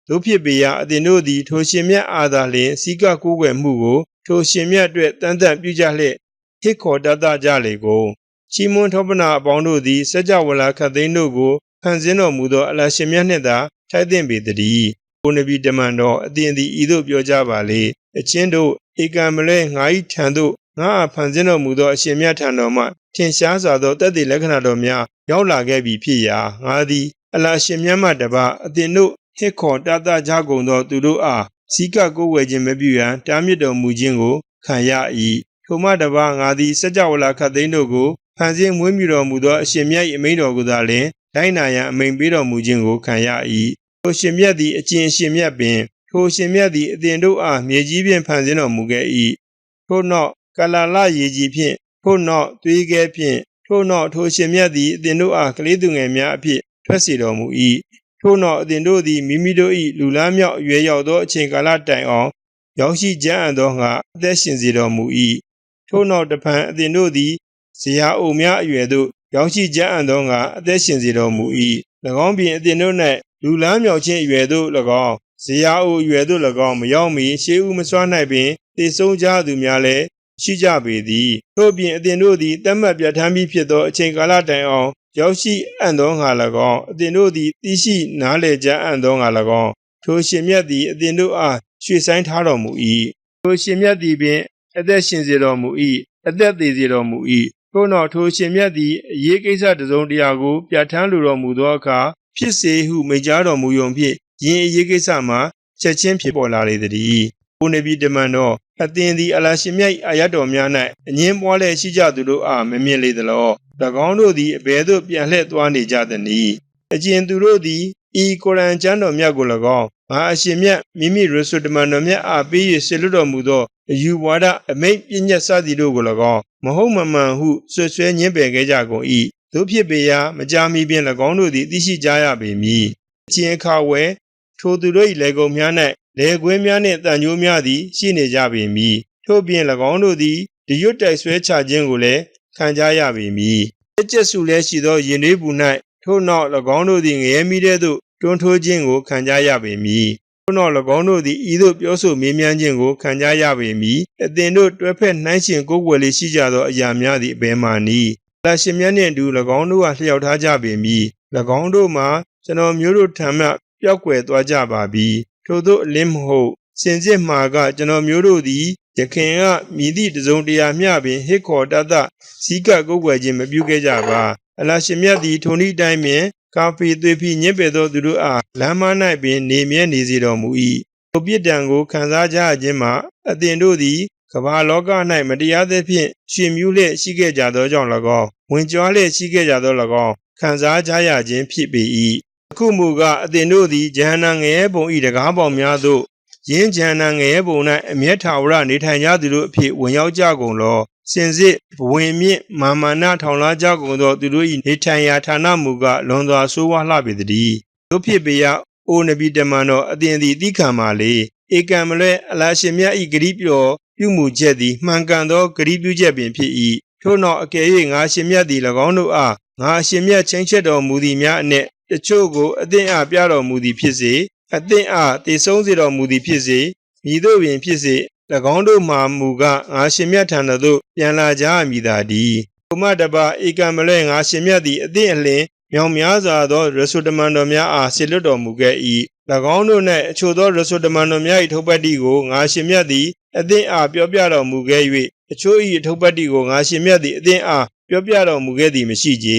တို့ဖြစ်ပေရာအသင်တို့သည်ထိုရှင်မြတ်အားသာလျှင်စီကကိုးကွယ်မှုကိုထိုရှင်မြတ်အတွက်တန်တန်ပြုကြလျက်ဟစ်ခေါ်တတ်ကြလေကုန်ချီးမွမ်းထောပနာအပေါင်းတို့သည်စัจ java လာခတ်သိမ်းတို့ကိုဖန်ဆင်းတော်မူသောအလရှင်မြတ်နှင့်သာထိုက်သင့်ပေတည်းကိုနဗီတမန်တော်အသင်သည်ဤသို့ပြောကြပါလေအချင်းတို့ဧကံမလဲငါ၏ထံသို့ငါအားဖန်ဆင်းတော်မူသောအရှင်မြတ်ထံတော်မှထင်ရှားစွာသောတသက်လက္ခဏာတော်များရောက်လာခဲ့ပြီဖြစ်ရာငါသည်အလရှင်မြတ်မှတပါအသင်တို့ဟစ်ခေါ်တတ်ကြကုန်သောသူတို့အားစီကကိုးကွယ်ခြင်းမပြုရန်တားမြစ်တော်မူခြင်းကိုခံရ၏ထိုမှတပါငါသည်စัจ java လာခတ်သိမ်းတို့ကိုဖန်ဆင်းမွေးမြူတော်မူသောအရှင်မြတ်၏အမိန့်တော်ကိုသာလျှင်တိုင်းနာရန်အမိန့်ပေးတော်မူခြင်းကိုခံရ၏ထိုရှင်မြတ်သည်အကျင့်ရှင်မြတ်ပင် ထိုရှင်မြတ်သည်အသင်တို့အားမြေကြီးဖြင့်ဖန်ဆင်းတော်မူခဲ့၏ထို့နောက်ကလာလရေကြီးဖြင့်ထို့နောက်သွေးကဲဖြင့်ထို့နောက်ထိုရှင်မြတ်သည်အသင်တို့အားကလေးသူငယ်များအဖြစ်ထွက်စေတော်မူ၏ထို့နောက်အသင်တို့သည်မိမိတို့၏လူလားမြောက်အရွယ်ရောက်သောအချိန်ကာလတိုင်အောင်ရောက်ရှိကြအံ့သောငါအသက်ရှင်စေတော်မူ၏ထို့နောက်တဖန်အသင်တို့သည်ဇရာအိုများအရွယ်သို့ရောက်ရှိကြအံ့သောငါအသက်ရှင်စေတော်မူ၏၎င်းပြင်အသင်တို့၌လူလားမြောက်ခြင်းအရွယ်သို့၎င်းဇရာအိုအရွယ်သို့၎င်းမရောက်မီရှေးဦးမစွာ၌ပင်သေဆုံးကြသူများလည်းရှိကြပေသည်ထို့ပြင်အသင်တို့သည်တတ်မှတ်ပြဋ္ဌာန်းပြီးဖြစ်သောအချိန်ကာလတိုင်အောင်ရောက်ရှိအံ့သောငါ၎င်းအသင်တို့သည်သိရှိနားလည်ကြအံ့သောငါ၎င်းထိုရှင်မြတ်သည်အသင်တို့အားရွှေ့ဆိုင်ထားတော်မူ၏ထိုရှင်မြတ်သည်ပင်အသက်ရှင်စေတော်မူ၏အသက်သေစေတော်မူ၏ထို့နောက်ထိုရှင်မြတ်သည်အရေးကိစ္စတစုံတရာကိုပြဋ္ဌာန်းလိုတော်မူသောအခါဖြစ်စေဟုမိန့်ကြားတော်မူယုံဖြင့်ယင်အရေးကိစ္စမှာချက်ချင်းဖြစ်ပေါ်လာလေသည်။အိုနဗီတမန်တော်အသင်သည်အလရှင်မြတ်အာရတော်များ၌အငင်းပွားလျက်ရှိကြသူတို့အားမမြင်လေသလော၎င်းတို့သည်အဘယ်သို့ပြန်လှည့်သွားနေကြသနည်းအကျဉ်သူတို့သည်ဤကုရ်အာန်ကျမ်းတော်မြတ်ကို၎င်းငါအရှင်မြတ်မိမိရစူတမန်တော်မြတ်အားပေး၍ဆေလွတ်တော်မူသောအယူဝါဒအမိန့်ပညတ်စသည်တို့ကို၎င်းမဟုတ်မမှန်ဟုဆွဆွဲညှင်းပယ်ခဲ့ကြကုန်၏တို့ဖြစ်ပေရာမကြာမီပင်၎င်းတို့သည်သိရှိကြရပေမည်အချင်းအခါဝဲထိုသူတို့၏လေကုန်များ၌လေကွင်းများနှင့်တန်ကြိုးများသည်ရှိနေကြပေမည်ထို့ပြင်၎င်းတို့သည်တရွတ်တိုက်ဆွဲချခြင်းကိုလည်းခံကြရပေမည်အကျက်စုလည်းရှိသောယင်လေးပူ၌ထို့နောက်၎င်းတို့သည်ငရဲမီးတဲ့သို့တွန်းထိုးခြင်းကိုခံကြရပေမည်ထို့နောက်၎င်းတို့သည်ဤသို့ပြောဆိုမေးမြန်းခြင်းကိုခံကြရပေမည်အသင်တို့တွဲဖက်နှိုင်းရှင်ကိုယ်ွယ်လေးရှိကြသောအရာများသည်အဘယ်မှနည်းအလရှင်မြတ်နှင့်အတူ၎င်းတို့အားလျှောက်ထားကြပေမည်၎င်းတို့မှာကျွန်တော်မျိုးတို့ထံမှပျောက်ကွယ်သွားကြပါပြီထို့သောအလင်းမဟုတ်စင်စစ်မှာကကျွန်တော်မျိုးတို့သည်ယခင်ကမြည်သည့်တစုံတရာမျှပင်ဟစ်ခေါ်တတ်သစည်းကပ်ကိုယ်ွယ်ခြင်းမပြုခဲ့ကြပါအလရှင်မြတ်သည်ထိုနည်းတိုင်းပင်ကာဖီသွေဖီညစ်ပေသောသူတို့အားလမ်းမ၌ပင်နေမြဲနေစေတော်မူ၏ထိုပြစ်ဒဏ်ကိုခံစားကြခြင်းမှာအသင်တို့သည်ကမ္ဘာလောက၌မတရားသဖြင့်ရှင်မြူးလျက်ရှိခဲ့ကြသောကြောင့်၎င်းဝင်ကြွားလျက်ရှိခဲ့ကြသော၎င်းခံစားကြရခြင်းဖြစ်ပေ၏အခုမူကားအသင်တို့သည်ဂျဟန္နငရဲဘုံ၏တကားပေါက်များသို့ယင်းဂျဟန္နငရဲဘုံ၌အမျက်ထာဝရနေထိုင်ကြသူတို့အဖြစ်ဝင်ရောက်ကြကုန်လောစင်စစ်ဘဝင်မြင့်မာမာနထောင်လာကြကုန်သောသူတို့၏နေထိုင်ရာဌာနမူကားလွန်စွာဆိုးဝါးလှပေသည်တို့ဖြစ်ပေရာအိုနဗီတမန်တော်အသင်သည်သိခံပါလေဧကံမလဲအလရှင်မြတ်၏ဂရိပျော်ပြုမှုချက်သည်မှန်ကန်သောဂရိပြုချက်ပင်ဖြစ်၏ထို့နောက်အကယ်၍ငါရှင်မြတ်သည်၎င်းတို့အားငါရှင်မြတ်ချင်းချက်တော်မူသည်များအနက်တချို့ကိုအသင်အားပြတော်မူသည်ဖြစ်စေအသင်အားတည်ဆုံးစေတော်မူသည်ဖြစ်စေမိတို့ပင်ဖြစ်စေ၎င်းတို့မှမူကားငါရှင်မြတ်ထံသို့ပြန်လာကြမည်သာတည်းဘုမတပါဧကံမလဲငါရှင်မြတ်သည်အသင်အလင်းမြောင်များစွာသောရစူတမန်တော်များအားဆေလွတ်တော်မူခဲ့၏၎င်းတို့၌အချို့သောရစူတမန်တော်များ၏ထုပ်ပတ်တိကိုငါရှင်မြတ်သည်အသင်အားပြောပြတော်မူခဲ့၍အချို့၏ထုပ်ပတ်တိကိုငါရှင်မြတ်သည်အသင်အားပြောပြတော်မူခဲ့သည်မရှိကြ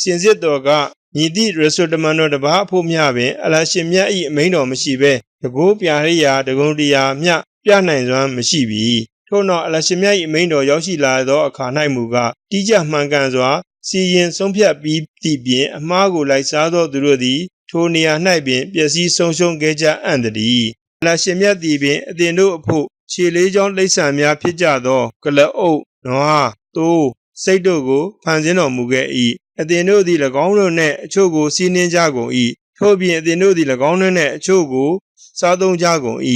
စင်စစ်တော်ကညီသည့်ရစူတမန်တော်တစ်ပါးအဖို့မျှပင်အလရှင်မြတ်၏အမိန့်တော်မရှိဘဲတကိုးပြရိယာတကုံတရာမျှပြနိုင်စွမ်းမရှိပြီထို့နောက်အလရှင်မြတ်၏အမိန့်တော်ရောက်ရှိလာသောအခါ၌မူကားတိကျမှန်ကန်စွာစီရင်ဆုံးဖြတ်ပြီးသည့်ပြင်အမှားကိုလိုက်စားသောသူတို့သည်ထိုနေရာ၌ပင်ပျက်စီးဆုံးရှုံးခဲ့ကြအံ့တည်းအလရှင်မြတ်သည်ပင်အသင်တို့အဖို့ခြေလေးချောင်းလိပ်ဆံများဖြစ်ကြသောကလအုပ်နွားသိုးစိတ်တို့ကိုဖန်ဆင်းတော်မူခဲ့၏အသင်တို့သည်၎င်းတို့နှင့်အချို့ကိုစီးနှင်းကြကုန်၏ထို့ပြင်အသင်တို့သည်၎င်းတို့နှင့်အချို့ကိုစားသုံးကြကုန်၏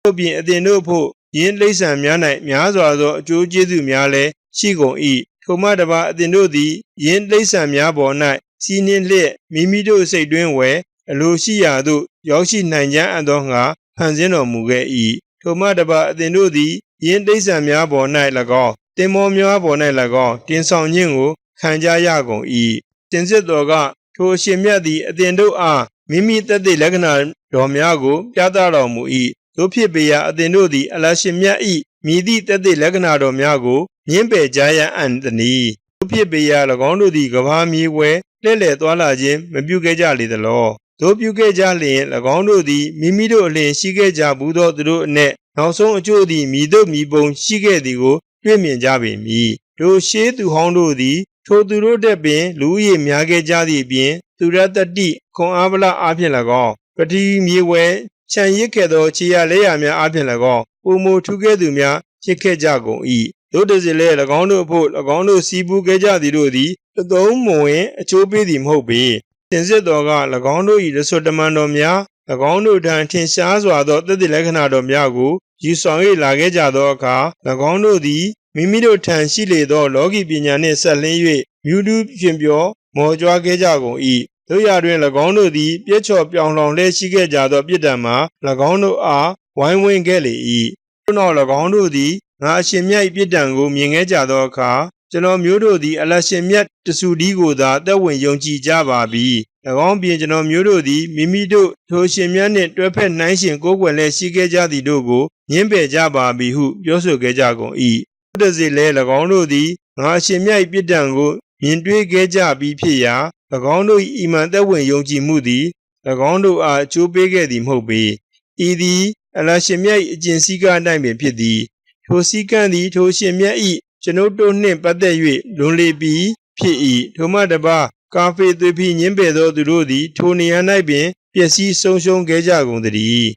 ထို့ပြင်အသင်တို့ဖို့ယင်းလိပ်ဆံများ၌များစွာသောအကျိုးကျေးဇူးများလည်းရှိကုန်၏ထိုမှတပါအသင်တို့သည်ယင်းလိပ်ဆံများပေါ်၌စီးနှင်းလျက်မိမိတို့စိတ်တွင်းဝယ်အလိုရှိရာသို့ရောက်ရှိနိုင်ကြအံ့သောငါဖန်ဆင်းတော်မူခဲ့၏ထိုမှတပါအသင်တို့သည်ယင်းလိပ်ဆံများပေါ်၌၎င်းတင်မောများပေါ်၌၎င်းတင်ဆောင်ခြင်းကိုခံကြရကုန်၏တင်စစ်တော်ကထိုအရှင်မြတ်သည်အသင်တို့အားမိမိတသက်လက္ခဏာတော်များကိုပြသတော်မူ၏တို့ဖြစ်ပေရာအသင်တို့သည်အလရှင်မြတ်၏မြည်သည့်တသက်လက္ခဏာတော်များကိုညှင်းပယ်ကြရအံ့သနည်းတို့ဖြစ်ပေရာ၎င်းတို့သည်ကဘာမြေဝဲလှည့်လည်သွားလာခြင်းမပြုခဲ့ကြလေသလောတို့ပြုခဲ့ကြလျင်၎င်းတို့သည်မိမိတို့အလျင်ရှိခဲ့ကြဘူးသောသူတို့အနက်နောက်ဆုံးအကျိုးသည်မိတို့မိပုံရှိခဲ့သည်ကိုတွေ့မြင်ကြပေမည်တို့ရှေးသူဟောင်းတို့သည်ထိုသူတို့တက်ပင်လူဦးရေများခဲ့ကြသည့်အပြင်သူရတ္တိခွန်အားဗလအားဖြင့်၎င်းပတိမြေဝဲ ခြံရစ်ခဲ့သောခြေရလက်ရာများအားဖြင့်၎င်းပုံမထူးကဲ့သို့များဖြစ်ခဲ့ကြကုန်၏တို့တည်းလည်း၎င်းတို့အဖို့၎င်းတို့စီးပူးခဲ့ကြသည်တို့သည်တသုံးမဝင်အချိုးပေးသည်မဟုတ်ပေစင်စစ်တော်က၎င်းတို့၏ရဆွတမန်တော်များ၎င်းတို့ထံထင်ရှားစွာသောတသက်လက္ခဏာတော်များကိုယူဆောင်၍လာခဲ့ကြသောအခါ၎င်းတို့သည်မိမိတို့ထံရှိလေသောလောကီပညာနှင့်ဆက်လင်း၍မြူးတူးဖြင့်ပြောမော်ကြွားခဲ့ကြကုန်၏တို့ရာတွင်၎င်းတို့သည်ပြည့်ချော်ပြောင်လောင်လျက်ရှိခဲ့ကြသောပြစ်ဒဏ်မှာ၎င်းတို့အားဝိုင်းဝန်းခဲ့လေ၏ထို့နောက်၎င်းတို့သည်ငါအရှင်မြတ်၏ပြစ်ဒဏ်ကိုမြင်ခဲ့ကြသောအခါကျွန်တော်မျိုးတို့သည်အလရှင်မြတ်တဆူဒီကိုသာအသက်ဝင်ယုံကြည်ကြပါပြီ၎င်းပြင်ကျွန်တော်မျိုးတို့သည်မိမိတို့ထိုရှင်မြတ်နှင့်တွဲဖက်နှိုင်းရှင်ကိုးကွယ်လျက်ရှိခဲ့ကြသည်တို့ကိုညှင်းပယ်ကြပါပြီဟုပြောဆိုခဲ့ကြကုန်၏တည်းစေလည်း၎င်းတို့သည်ငါအရှင်မြတ်၏ပြစ်ဒဏ်ကိုမြင်တွေ့ခဲ့ကြပြီးဖြစ်ရာ၎င်းတို့၏အီမန်သက်ဝင်ယုံကြည်မှုသည်၎င်းတို့အားအကျိုးပေးခဲ့သည်မဟုတ်ပေဤသည်အလရှင်မြတ်၏အကျင့်စည်းကားအတိုင်းပင်ဖြစ်သည်ထိုစည်းကမ်းသည်ထိုရှင်မြတ်၏ကျွန်ုပ်တို့နှင့်ပတ်သက်၍လွန်လေပြီးဖြစ်၏ထိုမှတပါကာဖေသွေဖီညင်းပယ်သောသူတို့သည်ထိုနေရာ၌ပင်ပျက်စီးဆုံးရှုံးခဲ့ကြကုန်သတည်း